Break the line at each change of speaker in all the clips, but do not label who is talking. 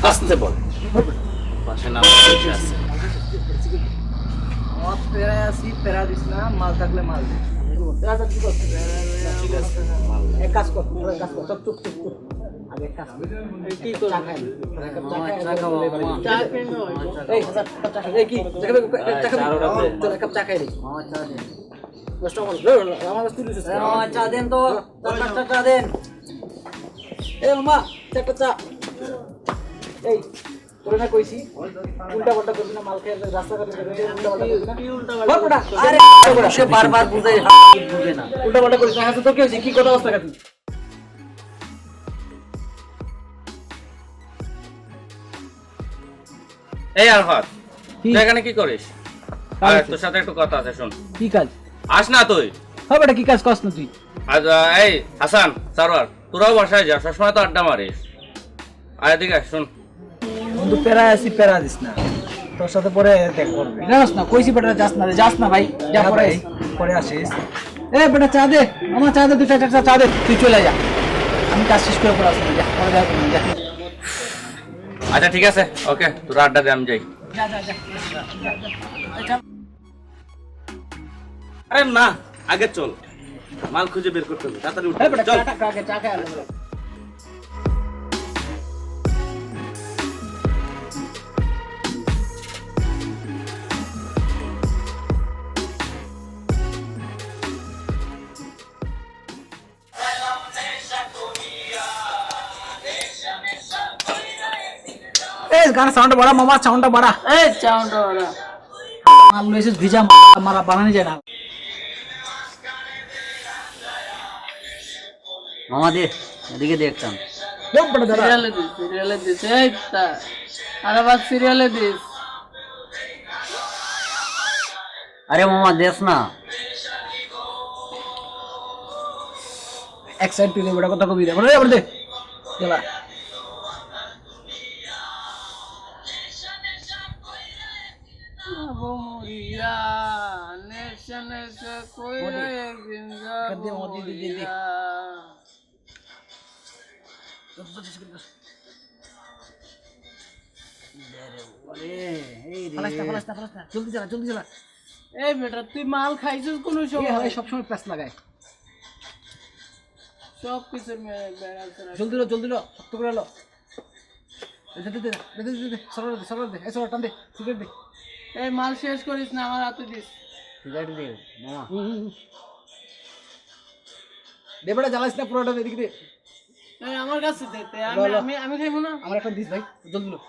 আসতে বল পাশে নাম আছে
প্যারা দিস না, মাল থাকলে মাল দে। এক কাজ কর, চুপ চুপ চুপ চুপ। আগে কাজ কর। কি কর? চা খাই। চা খাও। চা খাই না। এই হাজার চা খাই। এই কি? চা খাবে? চা খাবে? চল এক কাপ চা খাই রে। চা দে। কষ্ট কর। আমার কাছে তুলিস। চা দেন তো। চা দেন। এই মামা, চা। এই তোরে না কইছি উল্টা পাল্টা করবি না, মাল খেয়ে রাস্তাঘাটে উল্টা পাল্টা করবি না। কি উল্টা পাল্টা? আরে সে বারবার বুঝাই বুঝে না। উল্টা পাল্টা করিস না। হাতে তো কি হইছে? কি কথা অবস্থা কাটি?
এই আরফাত তুই এখানে কি করিস? আরে তোর সাথে একটু কথা আছে, শুন।
কি কাজ?
আস না তুই।
হ্যাঁ বেটা, কি কাজ করছ না তুই?
আজ এই হাসান সারওয়ার, তোরাও বাসায় যা, সবসময় তো আড্ডা মারিস। আয় এদিকে শুন।
বন্ধু প্যারা আছি, প্যারা দিস না। তোর সাথে পরে দেখ করবি। জানাস না কইছি বেটা, যাস না ভাই। যা পরে আসিস। এ বেটা চা দে, আমার চা দে, দুইটা চা দে, তুই চলে যা। আমি কাজ শেষ করে পরে আসবো। যা পরে যা।
আচ্ছা ঠিক আছে, ওকে, তোরা আড্ডা দে, আমি যাই।
যা।
আরে না, আগে চল, মাল খুঁজে বের করতে হবে, তাড়াতাড়ি উঠ। চল
চা খাই আলো। গানের সাউন্ডটা বাড়া মামা, সাউন্ডটা বাড়া। এই সাউন্ডটা বাড়া। মাল লইছে ভিজা মারা বানানি যায় না।
মামা দে, এদিকে দেখতাম।
সিরিয়ালে দিস এই তা আর আবার সিরিয়ালে দিস।
আরে মামা দেখ না।
এক সাইড তুই বড় কথা কবি দে, বড় দে চলা। জলদি চলা। এই বেটা তুই মাল খাইছিস কোন সময়? সবসময় প্যাস লাগায় সব কিছুর জলদি লো শক্ত করে লো। টান দে, সিগারেট দে। এই মাল শেষ করিস না, আমার হাতে দিস।
সিগারেট দে মামা।
দে বেটা, জ্বালাইস না পুরোটা, এদিকে দে।
আমার কাছে দে, আমি খাইবো না।
আমার একটা দিস ভাই, জলদি লো।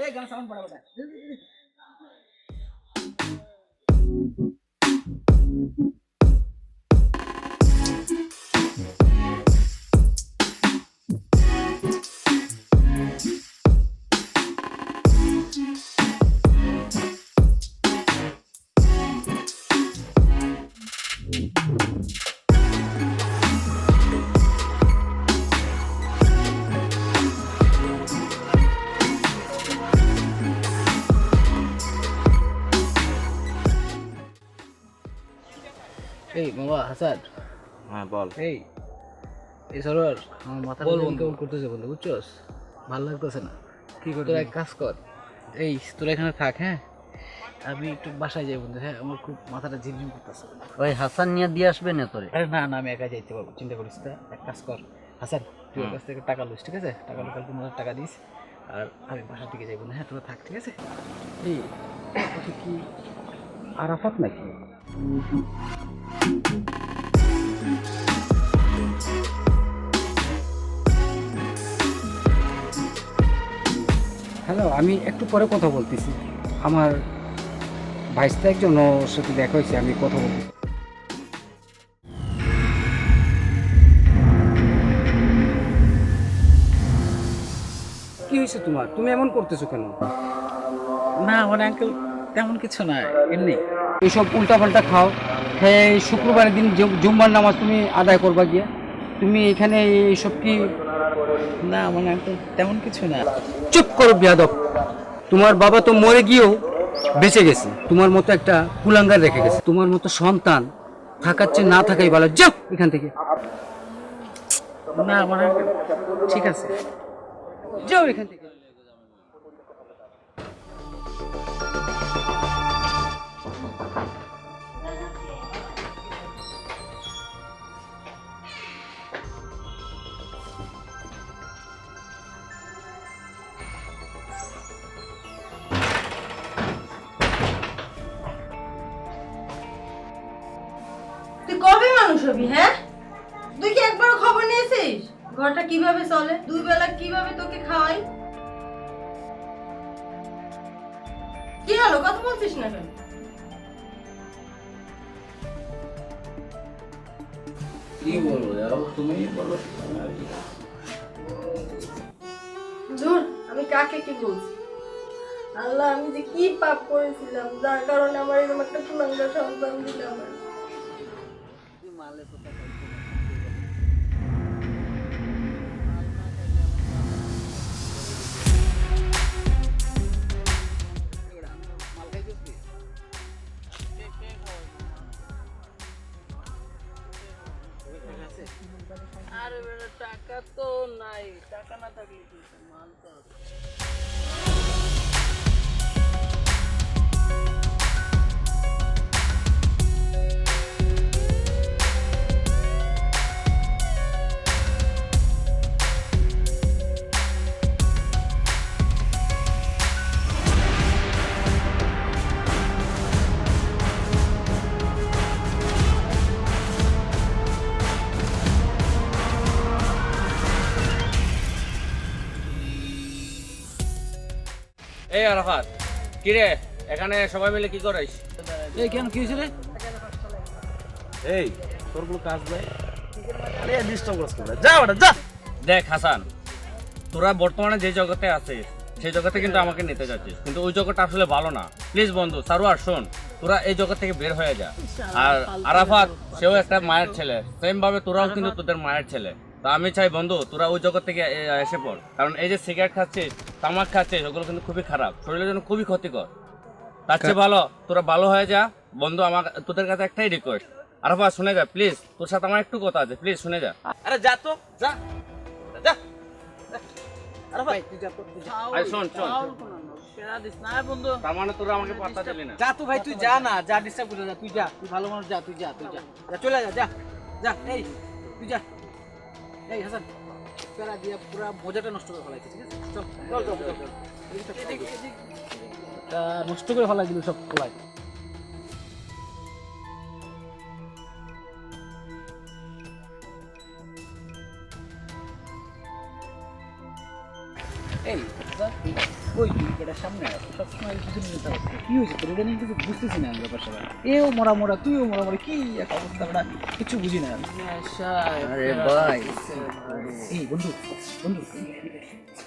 এই গান সাউন্ড বাড়া বেটা। এই মামা হাসান।
হ্যাঁ বল।
এই সরোয়ার, আমার মাথাটা কেমন করতেছে বন্ধু, বুঝছস? ভালো লাগতেছে না। কি করতে? তোরা এক কাজ কর, এই তোরা এখানে থাক, হ্যাঁ আমি একটু বাসায় যাই বন্ধু। হ্যাঁ আমার খুব মাথাটা ঝিমঝিম করতেছে।
ওই হাসান নিয়ে দিয়ে আসবে না তোরে?
আরে না আমি একা যাইতে পারবো, চিন্তা করিস না। এক কাজ কর হাসান, তুই ওর কাছ থেকে টাকা লইস, ঠিক আছে? টাকা লো, কালকে মনে টাকা দিস, আর আমি বাসার দিকে যাই বন্ধু। হ্যাঁ তোরা থাক, ঠিক আছে? এই কি আরাফাত নাকি? হ্যালো, আমি একটু পরে কথা বলতেছি। আমার ভাইস্তা একজন, ওর সাথে দেখা হয়েছে, আমি কথা বলতেছি। কি হয়েছে তোমার? তুমি এমন করতেছো কেন?
না মানে আঙ্কেল তেমন কিছু না, এমনি।
এইসব উল্টাপাল্টা খাও। হ্যাঁ, শুক্রবারের দিন জুম্মার নামাজ তুমি আদায় করবা গিয়ে, তুমি এখানে এইসব কি
না মানে আঙ্কেল তেমন কিছু না।
চুপ করো বেয়াদব। তোমার বাবা তো মরে গিয়েও বেঁচে গেছে, তোমার মতো একটা কুলাঙ্গার রেখে গেছে। তোমার মতো সন্তান থাকার চেয়ে না থাকাই ভালো। যাও এখান থেকে,
না মানে আঙ্কেল ঠিক আছে।
যাও এখান থেকে।
তুই কবে মানুষ হবি? হ্যাঁ, তুই কি একবারও খবর নিয়েছিস ঘরটা কিভাবে চলে, দুই বেলা কিভাবে তোকে খাওয়াই? কি হলো, কথা বলছিস না কেন?
কি বলবো যাও, তুমি বলো।
ধুর, আমি কাকে কি বলছি? আল্লাহ, আমি যে কি পাপ করেছিলাম যার কারণে আমার এরকম একটা কুলাঙ্গার সন্তান দিলে আমার। আরে বেটা, টাকা তো নাই, টাকা না থাকলে কি মাল তো আছে।
এই আরাফাত, কি রে এখানে সবাই মিলে কি করিস?
এই কেন, কি হয়েছে রে?
এই তোর কোনো কাজ নাই, আরে ডিস্টার্ব করছ না, যা ওটা যা।
দেখ হাসান, তোরা বর্তমানে যে জগতে আছিস সেই জগতে কিন্তু আমাকে নিতে যাচ্ছিস, কিন্তু ওই জগৎটা আসলে ভালো না। প্লিজ বন্ধু সারোয়ার শোন, তোরা এই জগৎ থেকে বের হয়ে যা। আর আরাফাত, সেও একটা মায়ের ছেলে, সেম ভাবে তোরাও কিন্তু তোদের মায়ের ছেলে। তো আমি চাই বন্ধু তোরা ওই জগৎ থেকে এসে পড়, কারণ এই যে সিগারেট খাচ্ছিস, তামাক খাচ্ছিস, ওগুলো কিন্তু খুবই খারাপ, শরীরের জন্য খুবই ক্ষতিকর। তার চেয়ে ভালো তোরা ভালো হয়ে যা বন্ধু। আমার তোদের কাছে একটাই রিকোয়েস্ট, আরাফাত শুনে যা প্লিজ, তোর সাথে আমার একটু কথা আছে, প্লিজ শুনে যা।
আরে যা তো যা যা। আরে ভাই
তুই যা তো, তুই যা।
আরে শোন শোন,
পেড়া দিস না বন্ধু।
তার মানে তোরা আমাকে পাত্তা দিলি না।
যা তো ভাই, তুই যা না, যা ডিস্টার্ব করে যা, তুই যা, তুই ভালো মানুষ, যা তুই যা, তুই যা, যা চলে যা, যা যা। এই তুই যা। এই হাসান, প্যারা দিয়ে পুরো মজাটা নষ্ট করে ফেলাইছিস, ঠিক আছে? চল চল চল চল চল। এটা নষ্ট করে ফেলাই দিল সব ফেলাই। এই ওই এটার সামনে সবসময় কিছু নিয়ে কি হয়েছে তোর? এটা নিয়ে কিছু বুঝতেছি না ব্যাপার স্যাপার। এও মরা মরা, তুইও মরা মরা, কি একটা অবস্থা, আমরা কিছু বুঝি না।
আরে ভাই,
এই বন্ধু বন্ধু,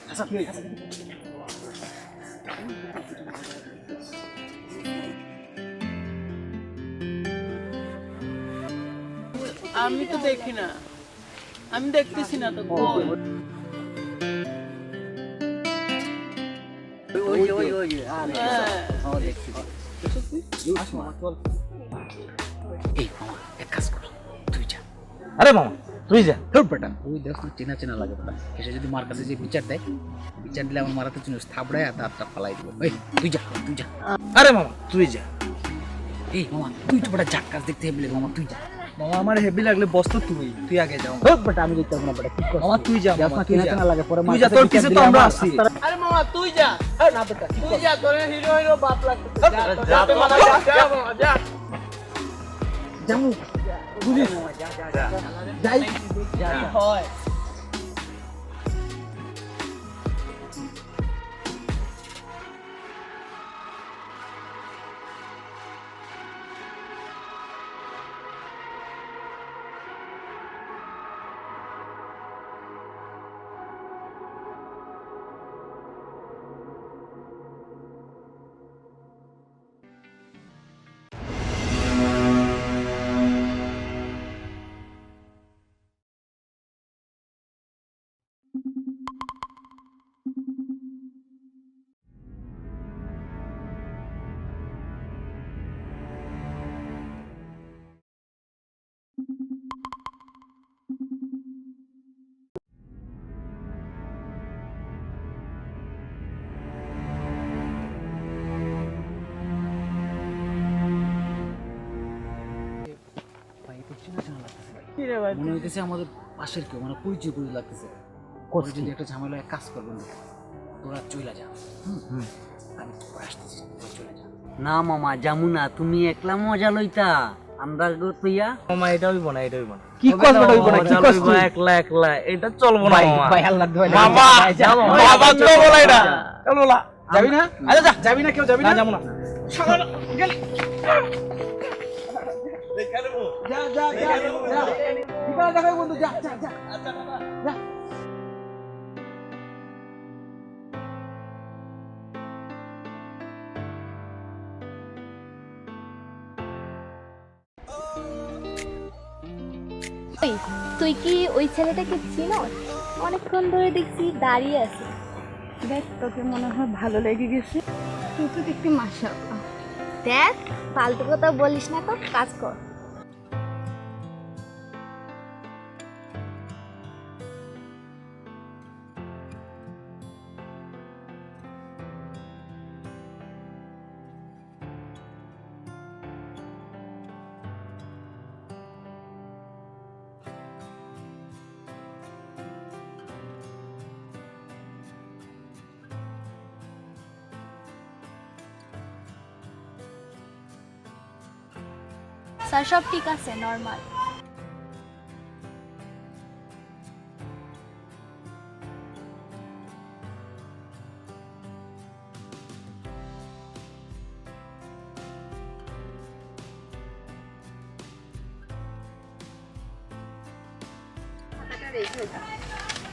হাসান কি হয়েছে?
আমি তো দেখি না, আমি দেখতেছি না তো।
ওই যে ওই ওই
হ্যাঁ।
ও দেখছি।
আস মামা, চল। এই মামা, এক কাজ কর, তুই যা।
আরে মামা তুই যা।
তোর বেটা ওই দেখ না, চেনা চেনা লাগে বেটা। এসে যদি মার কাছে যে বিচার দেয়, বিচার দিলে আমার মারাতে চিনিস, থাবড়ায় আর দাঁতটা ফালাই দিব। এই তুই যা, তুই যা।
আরে মামা তুই যা।
এই মামা, তুই তো বেটা যাক কাজ দেখতে বলে, মামা তুই যা।
মামা আমার হেভি লাগলে বস তো তুই আগে যাও।
হোক বেটা, আমি দেখতে পারবো না বেটা, কি কর
মামা তুই যা,
যাস
মামা,
না,
তুই
চেনা
যা।
চেনা লাগে, পরে
তুই যা, তোর কিছু তো আমরা আছি।
আরে মামা তুই যা।
না বেটা,
তুই যা, তোর হিরো হিরো বাপ লাগবে।
যা তো
মামা, যা মামা, যা।
জামু বুঝিস, যাই
হয়
মনে হইতেছে আমাদের পাশের কেউ মানে পরিচয় করে লাগতেছে। করে যদি একটা ঝামেলায় কাজ করবেন না, তোরা চলে যা। আমি তোরা আসতেছি, তোরা চলে যা।
না মামা জামুনা, তুমি একলা মজা লইতা, আমরা গতইয়া
মামা এটা হইব না, এটা হইব না।
কি করবে হইব না, কি
মজা
করবে?
লইবো একলা একলা, এটা চলবো না মামা।
ভাই আল্লাহ দোয়া
মামা বাবা চলবো না এটা, চলবো না।
যাবি না? আচ্ছা যা, যাবি না, কেউ যাবি না?
যাবো না।
যা যা যা যা, ঠিকানা দেখাই বন্ধু, যা যা যা যা।
ওই, তুই কি ওই ছেলেটাকে চিনস? অনেকক্ষণ ধরে দেখছি দাঁড়িয়ে আছে।
দেখ, তোকে মনে হয় ভালো লেগে গেছে। তুই তো দেখতে মাশাআল্লাহ।
দেখ, ফালতু কথা বলিস না তো, কাজ কর। স্যার, সব ঠিক আছে, নর্মাল।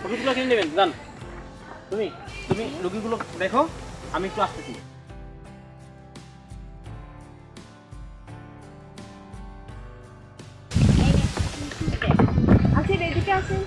ওষুধগুলো কিনে নেবেন, যান। তুমি তুমি রোগীগুলো দেখো, আমি একটু আসতেছি।
আচ্ছা, এদিকে আসেন।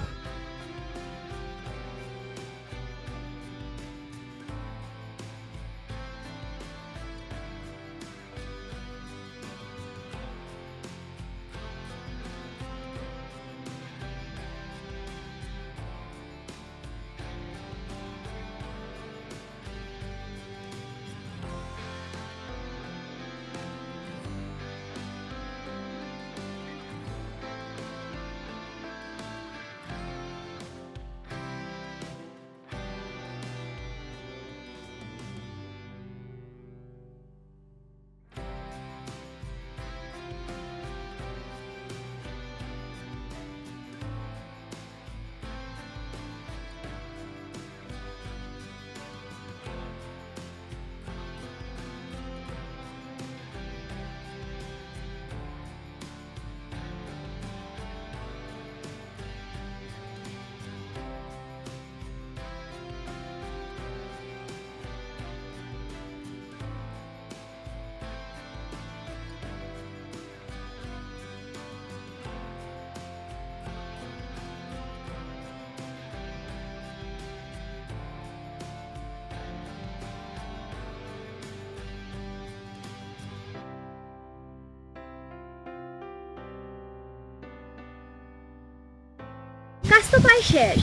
কাজ তো প্রায় শেষ,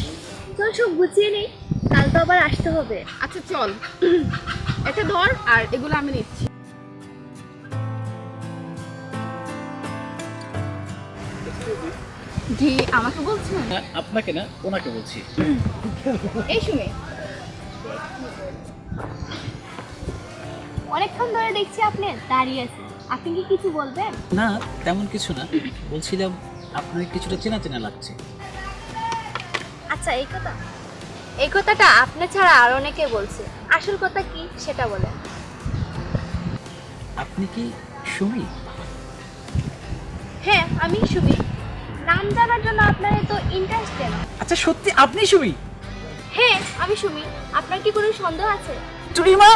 চল সব গুছিয়ে নেই, কাল তো আবার আসতে হবে।
আচ্ছা চল, এটা ধর আর এগুলো আমি নিচ্ছি। জি, আমাকে বলছেন?
আপনাকে না, ওনাকে বলছি।
এই শুনে,
অনেকক্ষণ ধরে দেখছি আপনি দাঁড়িয়ে আছেন, আপনি কি কিছু বলবেন?
না, তেমন কিছু না, বলছিলাম আপনার কিছুটা চেনা চেনা লাগছে।
আচ্ছা, এই কথাটা আপনি ছাড়া আর অনেকে বলছে, আসল কথা কি সেটা বলেন।
আপনি কি সুমি?
হ্যাঁ, আমি সুমি। নাম জানার জন্য আপনার এত ইন্টারেস্ট কেন?
আচ্ছা সত্যি আপনি সুমি?
হ্যাঁ, আমি সুমি। আপনার কি কোনো সন্দেহ আছে?
চুরিমা,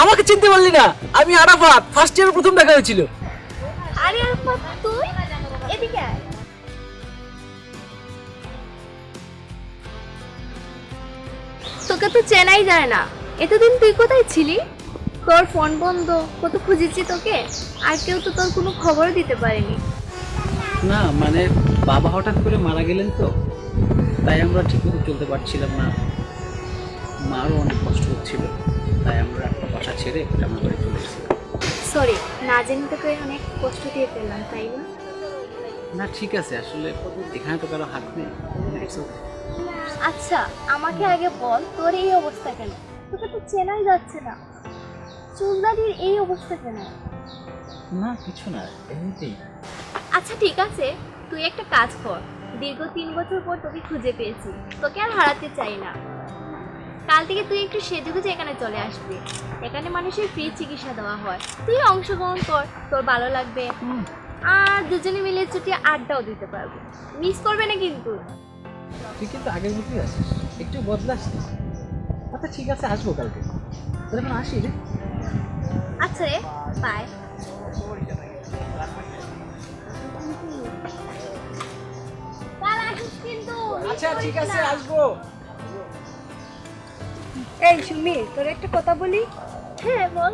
আমাকে চিনতে পারলি না? আমি আরাফাত, ফার্স্ট ইয়ারে প্রথম দেখা হয়েছিল।
আরে আরফাত, তুই এদিকে আয়। তোকে তো চেনাই যায় না, এতদিন তুই কোথায় ছিলি? তোর ফোন বন্ধ, কত খুঁজেছি তোকে, আর কেউ তো তোর কোনো খবর দিতে পারেনি।
না মানে বাবা হঠাৎ করে মারা গেলেন তো, তাই আমরা ঠিকমতো চলতে পারছিলাম না, মারও অনেক কষ্ট হচ্ছিল, তাই আমরা একটা বাসা ছেড়ে গ্রামের বাড়ি চলে এসেছিলাম।
সরি, না জেনে তোকে অনেক কষ্ট দিয়ে ফেললাম, তাই না?
না ঠিক আছে, আসলে এখানে তো কারো হাত নেই। It's okay.
আচ্ছা আমাকে আগে বল তোর এই অবস্থা কেন? তোকে তো চেনাই যাচ্ছে না, চুলদারির এই অবস্থা কেন?
না কিছু না, এমনিতেই।
আচ্ছা ঠিক আছে, তুই একটা কাজ কর, দীর্ঘ 3 বছর পর তোকে খুঁজে পেয়েছি, তোকে আর হারাতে চাই না। কাল থেকে তুই একটু সেজেগুজে এখানে চলে আসবি, এখানে মানুষের ফ্রি চিকিৎসা দেওয়া হয়, তুই অংশগ্রহণ কর, তোর ভালো লাগবে। আর দুজনে মিলে ছুটি আড্ডাও দিতে পারবো, মিস করবে না কিন্তু।
তুই কিন্তু আগের মতোই আছিস, একটু বদলাস না। আচ্ছা ঠিক আছে, আসবো কালকে। তাহলে এখন আসি রে।
আচ্ছা রে, বাই। কাল আসিস কিন্তু।
আচ্ছা ঠিক আছে, আসবো।
এই সুমি, তোর একটা কথা বলি।
হ্যাঁ বল।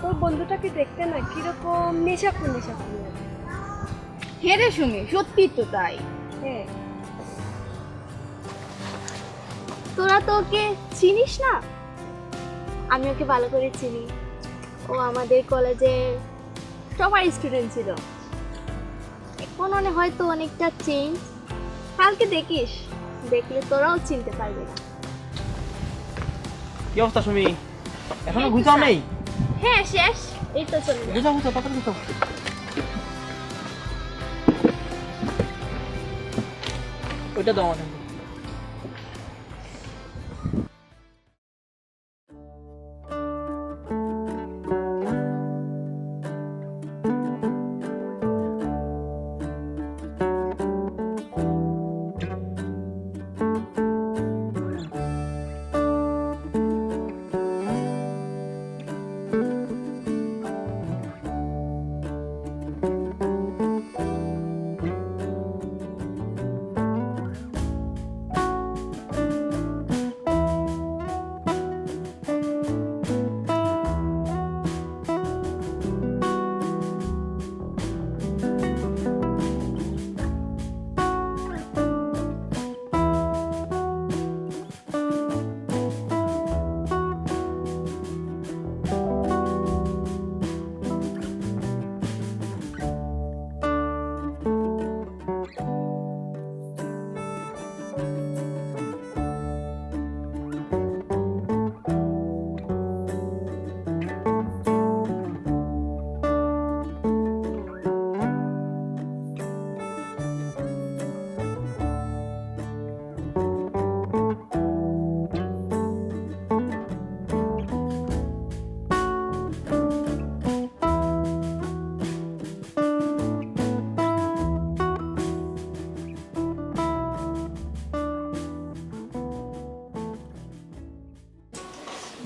তোর বন্ধুটাকে দেখতে না কিরকম নেশাখোর নেশাখোর লাগে।
হে রে সুমি, সত্যি তো তাই।
হ্যাঁ,
তোরা তো ওকে চিনিস না? আমি ওকে ভালো করে চিনি, ও আমাদের কলেজের টপার স্টুডেন্ট ছিল, এখন হয়তো অনেকটা চেঞ্জ। কালকে দেখিস, দেখলে তোরাও চিনতে পারবি না।
কি অবস্থা সুমি? এখনো গুছাও নেই?
হ্যাঁ শেষ, এই তো চলে যা।
গুছাও তাড়াতাড়ি গুছাও।
ওইটা দাও আমাকে।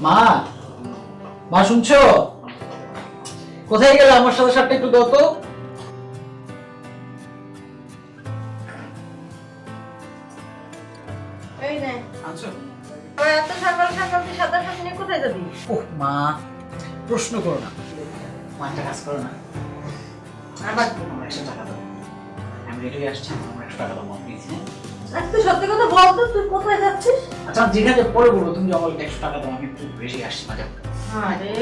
মা, মা শুনছো? কোথায় গেলে? আমার সাথে সাথে একটু দাও তো।
এই নে।
আচ্ছা।
আর এত সকাল সকাল তুই সাদা শাক নিয়ে কোথায় যাবি?
ওহ মা, প্রশ্ন করো না। মা একটা কাজ করো না,
আবার
আমার 100 টাকা দাও। আমি রেডি হয়ে আসছি, আমার 100 টাকা দাও মা প্লিজ।
আজ তুই সত্যি কথা বল তো, তুই কোথায় যাচ্ছিস?
আচ্ছা যেখানে পরে বলবো, তুমি আমার 100 টাকা দাও, আমি একটু বেশি আসছি মা। যাও।
আরে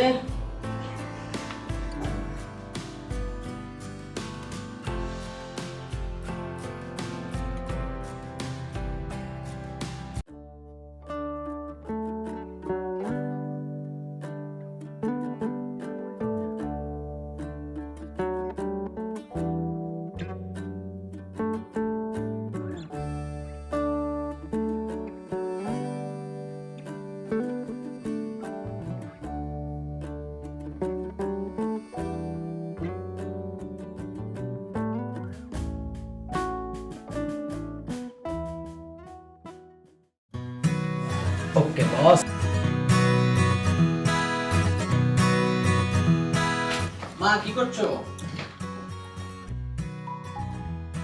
ওকে বস। মা কি করছো?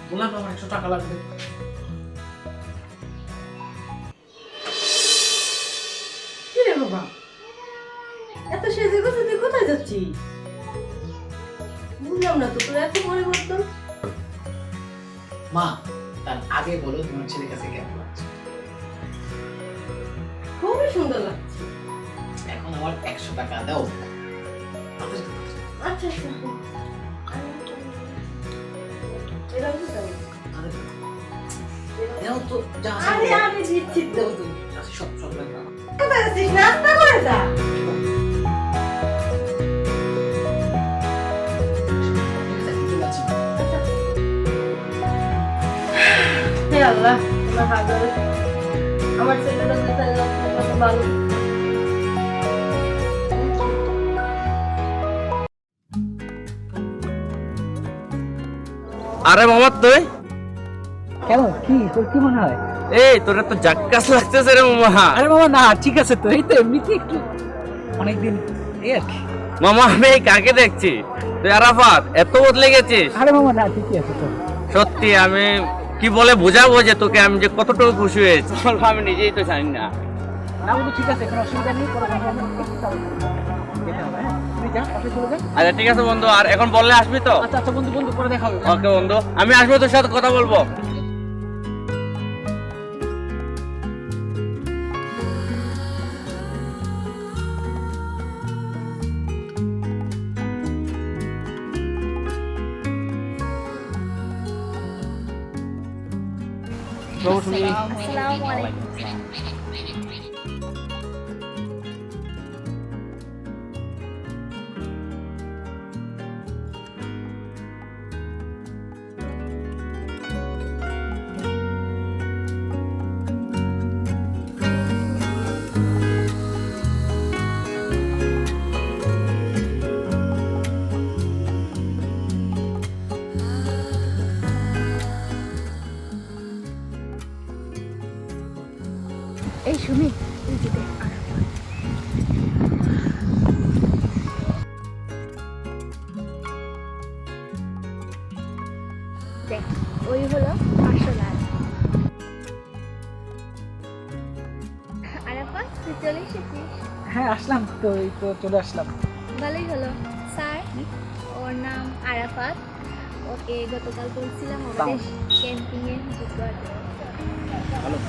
বললাম তো আমার 100 টাকা লাগবে।
কি রে বাবা, এত সেজে গুজে তুই কোথায় যাচ্ছিস? বুঝলাম না তো তোর এত পরিবর্তন।
মা তার আগে বলো তোমার ছেলের কাছে কেমন লাগছে?
খুবই সুন্দর লাগছে।
এখন আমার 100 টাকা দাও।
আচ্ছা আচ্ছা, এরকম কি করে?
দাও তো যা আছে
আরে আমি দিচ্ছি তো।
দাও তো আছে সব লাগবে আমার।
কোথায় আছিস? নাস্তা করে যা।
চলে আসি।
হে আল্লাহ, তোমার হাজারে আমার ছেলেটা কোথায় যাচ্ছে কত ভালো।
আরে মোহাম্মদ তুই
কেন কি তোর কি মনে হয়?
এই তোর তো জাক্কাস লাগতেছে রে মামা।
আরে মামা না ঠিক আছে তো, এই তো এমনিতে একটু অনেকদিন এই আর কি।
মামা আমি এই কাকে দেখছি? তুই আরাফাত এত বদলে গেছিস।
আরে মামা না ঠিকই আছে তো।
সত্যি আমি কি বলে বোঝাবো যে তোকে আমি যে কতটুকু খুশি হয়েছি আমি নিজেই তো জানি না।
না বন্ধু ঠিক আছে, কোনো অসুবিধা নেই, পরে কথা হবে। একটু তাড়াতাড়ি যেতে হবে, হ্যাঁ? তুমি যা, পাশে চলে যা।
আচ্ছা ঠিক আছে বন্ধু, আর এখন বললে আসবি তো?
আচ্ছা আচ্ছা বন্ধু বন্ধু পরে দেখা হবে।
ওকে বন্ধু, আমি আসবো, তোর সাথে কথা বলবো।
আসসালামু আলাইকুম। এই শুনি, এই যে দেখ, দেখ ওই হলো আসল আরাফাত, তুই চলে এসেছিস?
হ্যাঁ আসলাম তো, এই তো চলে আসলাম।
ভালোই হলো। স্যার, ওর নাম আরাফাত। ওকে গতকাল বলছিলাম আমাদের ক্যাম্পিংয়ে যুক্ত আছে।
ভালো।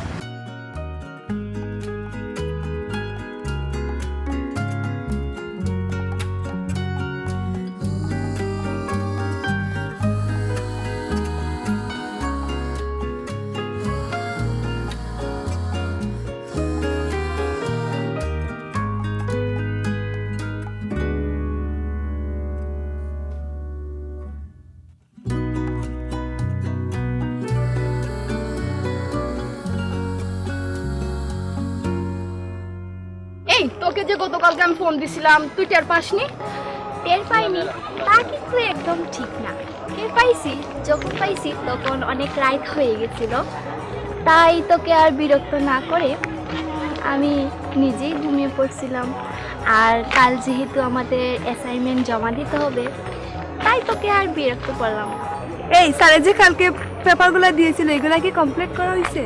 এই তোকে যে গতকালকে আমি ফোন দিছিলাম তুই টের পাসনি?
টের পাইনি তা কিন্তু একদম ঠিক না। টের পাইছি, যখন পাইছি তখন অনেক রাত হয়ে গেছিল, তাই তোকে আর বিরক্ত না করে আমি নিজেই ঘুমিয়ে পড়ছিলাম। আর কাল যেহেতু আমাদের অ্যাসাইনমেন্ট জমা দিতে হবে, তাই তোকে আর বিরক্ত করলাম না।
এই স্যারে যে কালকে পেপারগুলো দিয়েছিল এগুলা কি কমপ্লিট করা হয়েছে?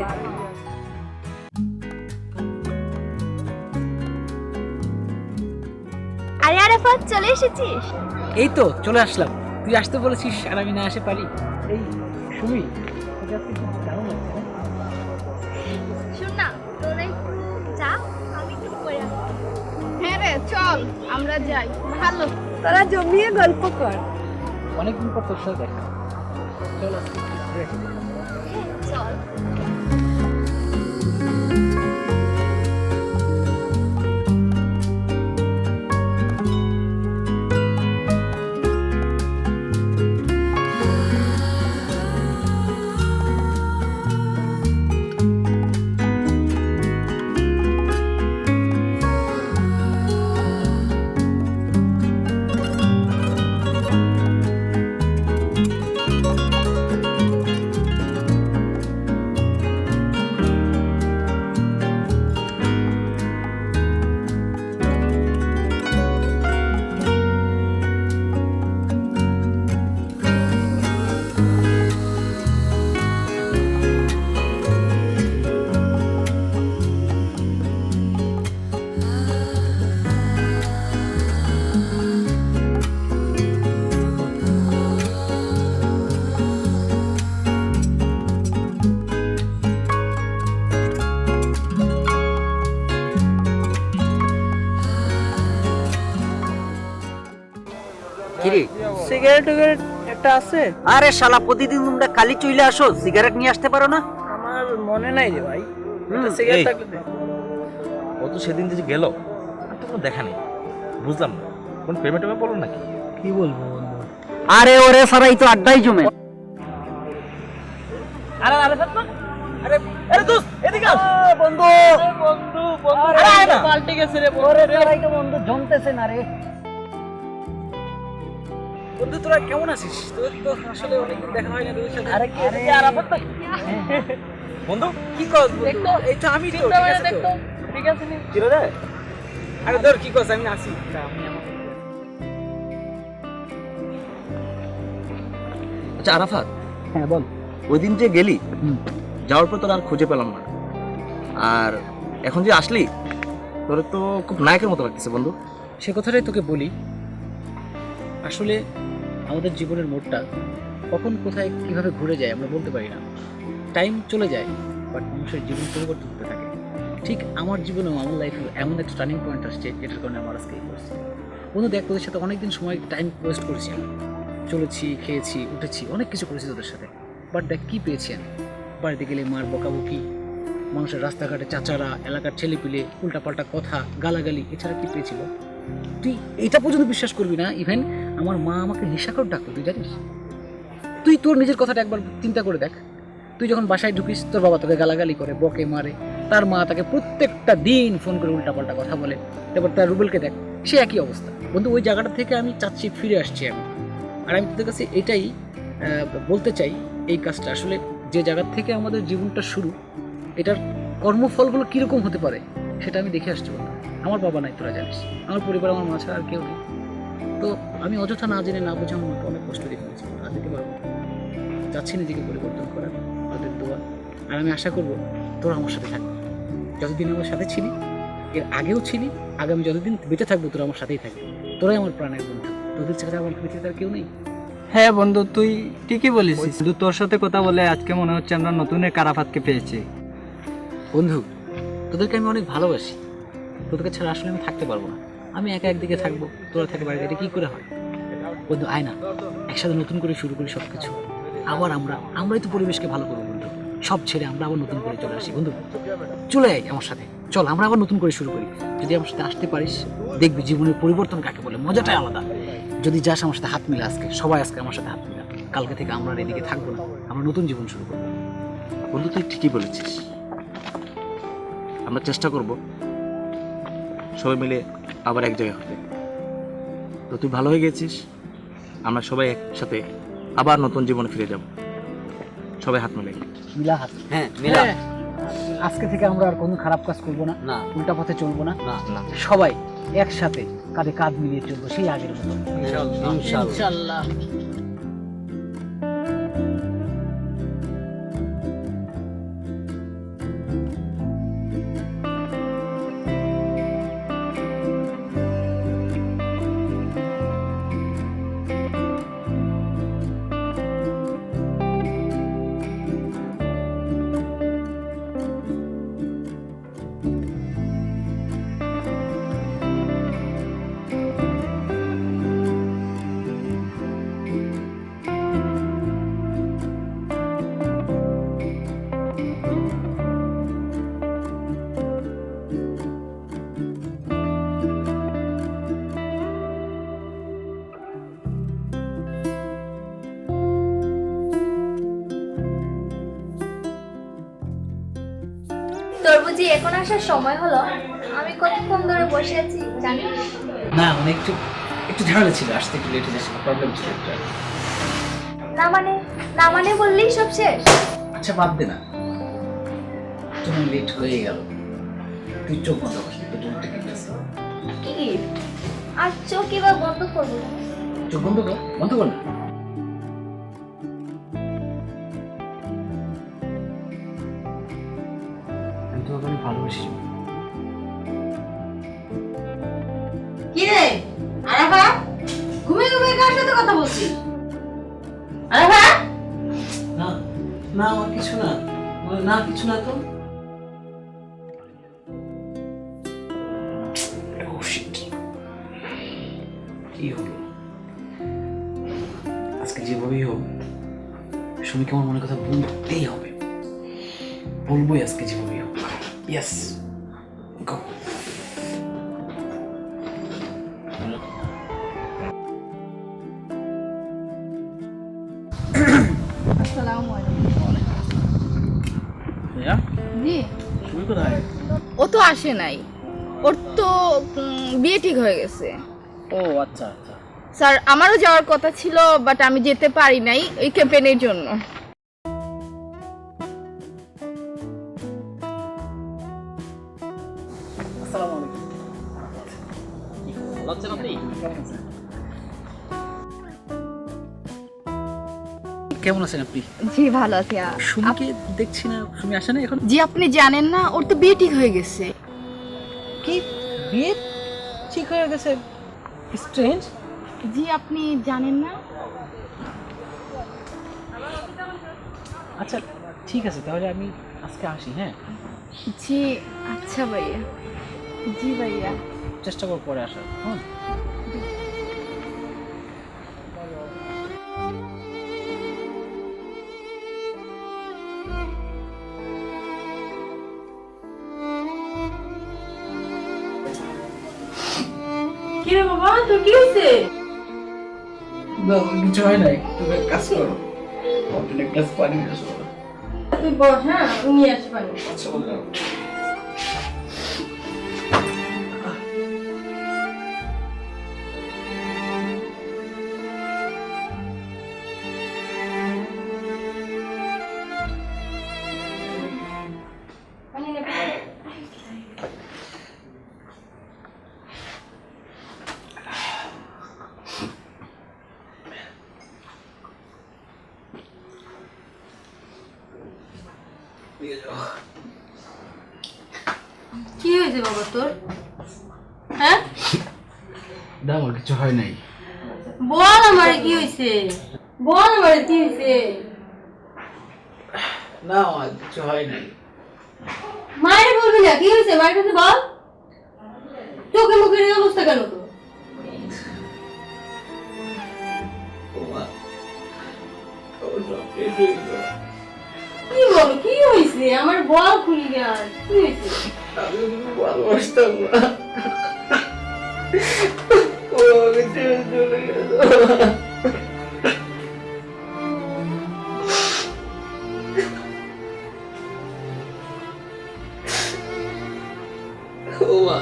আরে আরাফাত, চলে এসেছিস?
এই তো চলে আসলাম, তুই আসতে বলেছিস আর আমি না আসে পারি? এই সুমি, তোকে আজকে খুব দারুণ লাগছে, হ্যাঁ?
শোন না, তোরা একটু যা, আমি একটু পরে আসছি।
হ্যাঁ রে চল আমরা যাই। ভালো,
তোরা জমিয়ে গল্প কর।
অনেকদিন পর তোর সাথে দেখা, চল আজকে একটু ঘুরে আসি।
হ্যাঁ, চল।
কিরে, সিগারেট টিগারেট একটা
একটা আছে?
আরে শালা, প্রতিদিন তোমরা খালি চলে আসো, সিগারেট নিয়ে আসতে পারো না?
আমার মনে নাই রে ভাই। একটা সিগারেট
এই।
থাকলে দে।
ও তো সেদিন যে গেল আর তো কোনো দেখা নেই, বুঝলাম না কোন পেমেন্ট টেমে পড়লো নাকি?
কি বলবো বন্ধু?
আরে ওরে সারাই তো আড্ডাই জমে।
আরে আরে সত্য, আরে আরে দোস্ত এদিকে আস।
বন্ধু
বন্ধু বন্ধু
আরে আয় না।
পাল্টে গেছে রে বন্ধু
ওরে
রে।
সারাই তো বন্ধু জমতেছে না রে।
বন্ধু তোরা কেমন আছিস? তোর তো আসলে অনেকদিন দেখা হয় না তোদের সাথে।
আরে কি
আরে আরাফাত ভাই।
বন্ধু
কি কস দেখতো? এই তো আমি তো ঠিক আছে দেখতো। ঠিক আছে নি।
কি রে?
আরে ধর কি কস, আমি আসি।
আচ্ছা আরাফাত,
হ্যাঁ বল।
ওই দিন যে গেলি, যাওয়ার পর তোর আর খুঁজে পেলাম না, আর এখন যে আসলি তোর তো খুব নায়কের মতো লাগতেছে বন্ধু।
সে কথাটাই তোকে বলি, আসলে আমাদের জীবনের মোড়টা কখন কোথায় কিভাবে ঘুরে যায় আমরা বলতে পারি না। টাইম চলে যায়, বাট মানুষের জীবন পরিবর্তন হতে থাকে। ঠিক আমার জীবনেও আমার লাইফে এমন একটা টার্নিং পয়েন্ট আসছে যেটার কারণে আমার আজকে এই পরিস্থিতি। বন্ধু দেখ, তোদের সাথে অনেকদিন সময় টাইম ওয়েস্ট করেছি আমি, চলেছি, খেয়েছি, উঠেছি, অনেক কিছু করেছি তোদের সাথে, বাট দেখ কী পেয়েছি আমি। বাড়িতে গেলে মার বকাবকি, মানুষের রাস্তাঘাটে চাচারা, এলাকার ছেলেপিলে, উল্টাপাল্টা কথা, গালাগালি, এছাড়া কি পেয়েছিল? তুই এটা পর্যন্ত বিশ্বাস করবি না, ইভেন আমার মা আমাকে নিশাকর ডাকতো, তুই জানিস? তুই তোর নিজের কথাটা একবার চিন্তা করে দেখ। তুই যখন বাসায় ঢুকিস, তোর বাবা তোকে গালাগালি করে, বকে, মারে, তার মা তাকে প্রত্যেকটা দিন ফোন করে উল্টাপাল্টা কথা বলে। তারপর তার রুবেলকে দেখ, সে একই অবস্থা। বন্ধু ওই জায়গাটা থেকে আমি চাচ্ছি ফিরে আসছি আমি, আর আমি তোদের কাছে এটাই বলতে চাই, এই কাজটা আসলে যে জায়গা থেকে আমাদের জীবনটা শুরু, এটার কর্মফলগুলো কীরকম হতে পারে সেটা আমি দেখে আসছি বন্ধু। আমার বাবা নাই, তোরা জানিস, আমার পরিবার, আমার মা ছাড়া আর কেউ নেই। তো আমি অযথা না জেনে না বুঝে আমার মাকে অনেক কষ্ট দিয়ে ফেলেছি, আর দিতে পারবো না। চাচ্ছি নিজেকে পরিবর্তন করার, তাদের দোয়া। আর আমি আশা করবো তোরা আমার সাথে থাকবি, যতদিন আমার সাথে ছিলি, এর আগেও ছিলি, আগামী যতদিন বেঁচে থাকবো তোরা আমার সাথেই থাকবি। তোরাই আমার প্রাণের বন্ধু, তোদের ছাড়া আমার পৃথিবীতে আর কেউ নেই।
হ্যাঁ বন্ধু, তুই ঠিকই বলিস। শুধু তোর সাথে কথা বলে আজকে মনে হচ্ছে আমরা নতুন এক আরাফাতকে পেয়েছি।
বন্ধু তোদেরকে আমি অনেক ভালোবাসি, তোদেরকে ছাড়া আসলে আমি থাকতে পারবো না। আমি একা একদিকে থাকবো, তোরা থাকে বাড়িতে, এটা কী করে হয়? বন্ধু আয় না, একসাথে নতুন করে শুরু করি সব কিছু। আবার আমরাই তো পরিবেশকে ভালো করবো বন্ধু, সব ছেড়ে আমরা আবার নতুন করে চলে আসি। বন্ধু চলে আয় আমার সাথে, চল আমরা আবার নতুন করে শুরু করি। যদি আমার সাথে আসতে পারিস, দেখবি জীবনের পরিবর্তন কাকে বলে, মজাটাই আলাদা। যদি যাস আমার সাথে হাত মিলে, সবাই আজকে আমার সাথে হাত মিলা, কালকে থেকে আমরা আর এদিকে থাকবো না, আমরা নতুন জীবন শুরু করবো।
বন্ধু তুই ঠিকই বলেছিস, আমরা চেষ্টা করব সবাই মিলে আবার এক জায়গায় হতে। তো তুই ভালো হয়ে গেছিস, আমরা সবাই একসাথে আবার নতুন জীবনে ফিরে যাব, সবাই হাত মিলে।
মিলা হাত।
হ্যাঁ মিলা।
আজকে থেকে আমরা আর কোনো খারাপ কাজ করবো না,
না
উল্টা পথে চলবো না,
না না,
সবাই একসাথে কাঁধে কাঁধ মিলিয়ে চলবো সেই আগের মতো।
ইনশাআল্লাহ।
তোর বুঝি এখন আসার সময় হলো? আমি কতক্ষণ ধরে বসে আছি জানিস?
না মানে একটু ঝামেলা ছিল, আসতে একটু লেট হয়েছিল, প্রবলেম ছিল একটা।
না মানে বললেই সব শেষ?
আচ্ছা বাদ দে না, তুমি লেট হয়ে গেল, তুই চোখ বন্ধ কর, তোর জন্য টিকিট আছে।
কি আর চোখ এবার বন্ধ করবো?
চোখ বন্ধ কর, বন্ধ কর না। আমি তোমাকে অনেক ভালোবাসি।
কি রে আরাফা, ঘুমিয়ে কার সাথে কথা বলছিস? আরাফা
না না আমার কিছু না, না কিছু না তো। Oh shit. কি হলো? আজকে যেভাবেই হোক সুমিকে আমার মনের কথা বলতেই হবে, বলবোই আজকে যেভাবেই হোক। ইয়েস, গো।
আসসালামু আলাইকুম। জি,
তুমি কোথায়?
ও তো আসে নাই, ওর তো বিয়ে ঠিক হয়ে গেছে।
ও আচ্ছা আচ্ছা।
স্যার আমারও যাওয়ার কথা ছিল, বাট আমি যেতে পারি নাই এই ক্যাম্পেইনের জন্য।
আসসালামু আলাইকুম। ভালো আছেন আপনি? কেমন আছেন আপনি?
জি ভালো আছি।
সুমিকে দেখছি না, সুমি আসে না এখন?
জি আপনি জানেন না, ওর তো বিয়ে ঠিক হয়ে গেছে।
কি বিয়ে ঠিক হয়ে গেছে? স্ট্রেঞ্জ।
জি আপনি জানেন না?
আচ্ছা ঠিক আছে, তাহলে আমি আজকে আসি। হ্যাঁ
জি আচ্ছা ভাইয়া। জি ভাইয়া।
চেষ্টা করব পরে আসার। হ্যাঁ
কি রে বাবা, তোর কি হয়েছে?
কিছু হয় নাই, তুমি এক কাজ করো, অনেক এক গ্লাস পানি নিয়ে আসো।
তুই বস, হ্যাঁ আমি নিয়ে আসি পানি।
আচ্ছা বললাম।
পানি নে। কি হয়েছে বাবা তোর? হ্যাঁ
না আমার কিছু হয় নাই।
বল আমারে কি হয়েছে, বল আমারে কি হয়েছে।
না আমার কিছু হয় নাই।
মায়ের বলবি না কি হয়েছে, মায়ের কাছে বল। চোখে মুখের এই অবস্থা কেন তো? কি বল কি হয়েছে, আমার বল খুলি গেল, কি হয়েছে?
আমি ভালোবাসতাম না, ও আমাকে ছেড়ে চলে গেল। ও মা,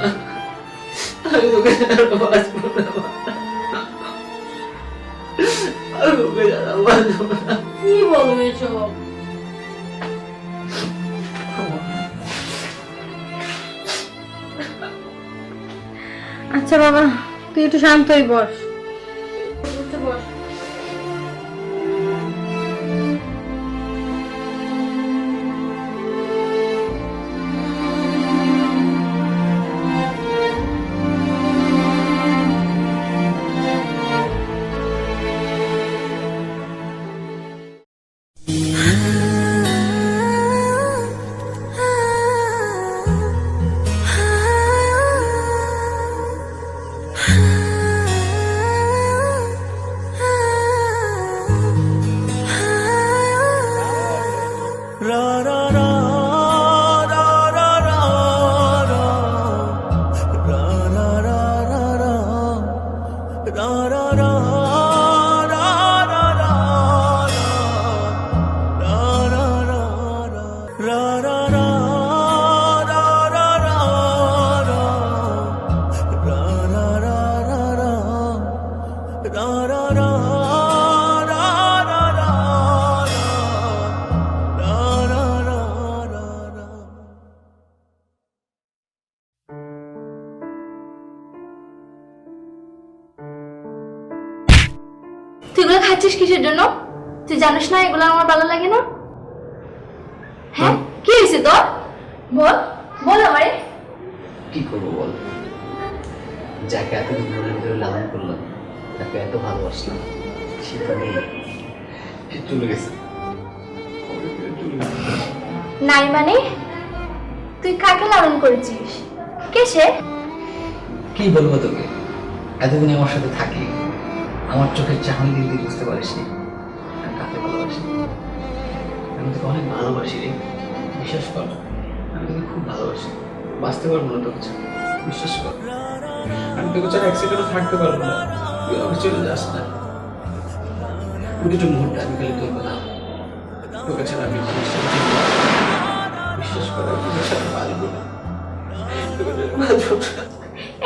আমি তোকে ছাড়া বাঁচবো না মা। আমি তোকে ছাড়া বাঁচবো না।
কি বলবো এসব? আচ্ছা বাবা, তুই একটু শান্ত হয়ে বস, বস।
তুই এগুলো খাচ্ছিস কিসের জন্য? তুই জানিস না এগুলো আমার ভালো লাগে না? হ্যাঁ কি হয়েছে তোর? বল বল আমারে।
কি করবো বল, যাকে এতদিন মনের ভিতরে লালন করলাম, তাকে এত ভালোবাসলাম, সেটা নিয়ে চলে গেছে।
নাই মানে? তুই কাকে লালন করেছিস? কে সে?
কি বলবো তোকে, এতদিন আমার সাথে থাকি, আমার চোখের চাহনি দিন বুঝতে পারিসনি, আমি তোকে অনেক ভালোবাসি রে, বিশ্বাস কর। আমি তোকে খুব ভালোবাসি, বাঁচতে পারবো না তোকে ছাড়া, বিশ্বাস কর। আমি তোকে ছাড়া এক সেকেন্ডও থাকতে পারবো না, তুই আমাকে চলে যাস না। প্রতিটা মুহূর্তে আমি খালি তোর কথা, তোকে ছাড়া আমি বিশ্বাস কর, আমি তোকে ছাড়া পারবো না, তোকে ছাড়া বাঁচবো না।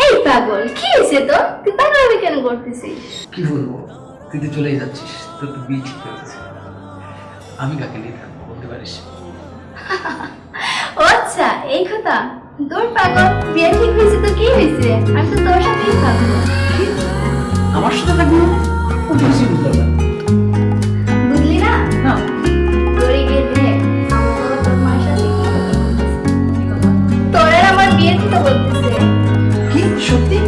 এই পাগল, কি হয়েছে তো? তুই পাগলামি কেন করতেছিস?
কি বলবো, তুই তো চলেই যাচ্ছিস, তোর তো বিয়ে ঠিক হয়েছে, আমি কাকে নিয়ে থাকবো বলতে পারিস?
ও আচ্ছা, এই কথা। তোর পাগল, বিয়ে ঠিক হয়েছে তো কি হয়েছে? আমি তো তোর সাথেই থাকবো।
আমার সাথে থাকবি মানে? ও বুঝি বুঝলাম না।
বুঝলি না?
না,
তোরে গিয়ে দেখ, আমার তোর মায়ের সাথে কি কথা বলতেছে। তোর আর আমার বিয়ে দিতে বলতেছে।
কি সত্যি?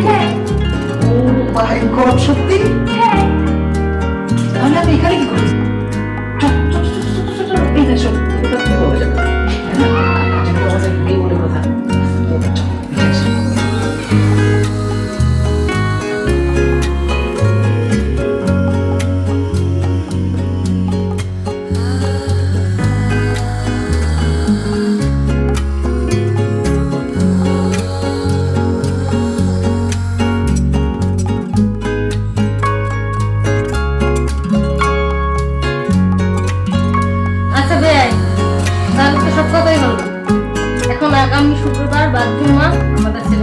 হ্যাঁ,
ও মাই গড, সত্যি?
হ্যাঁ।
তাহলে আমি এখানে কি করছি? চল চল চল চল চল চল, এই দেখ শোন, এটা কি বলা যাবে? যদি আমাদের বিয়ে বলে কথা, চল দেখে আসি।
আচ্ছা ভাই, তাহলে তো সব কথাই হলো। এখন আগামী শুক্রবার বাদ জুমা আমাদের ছেলে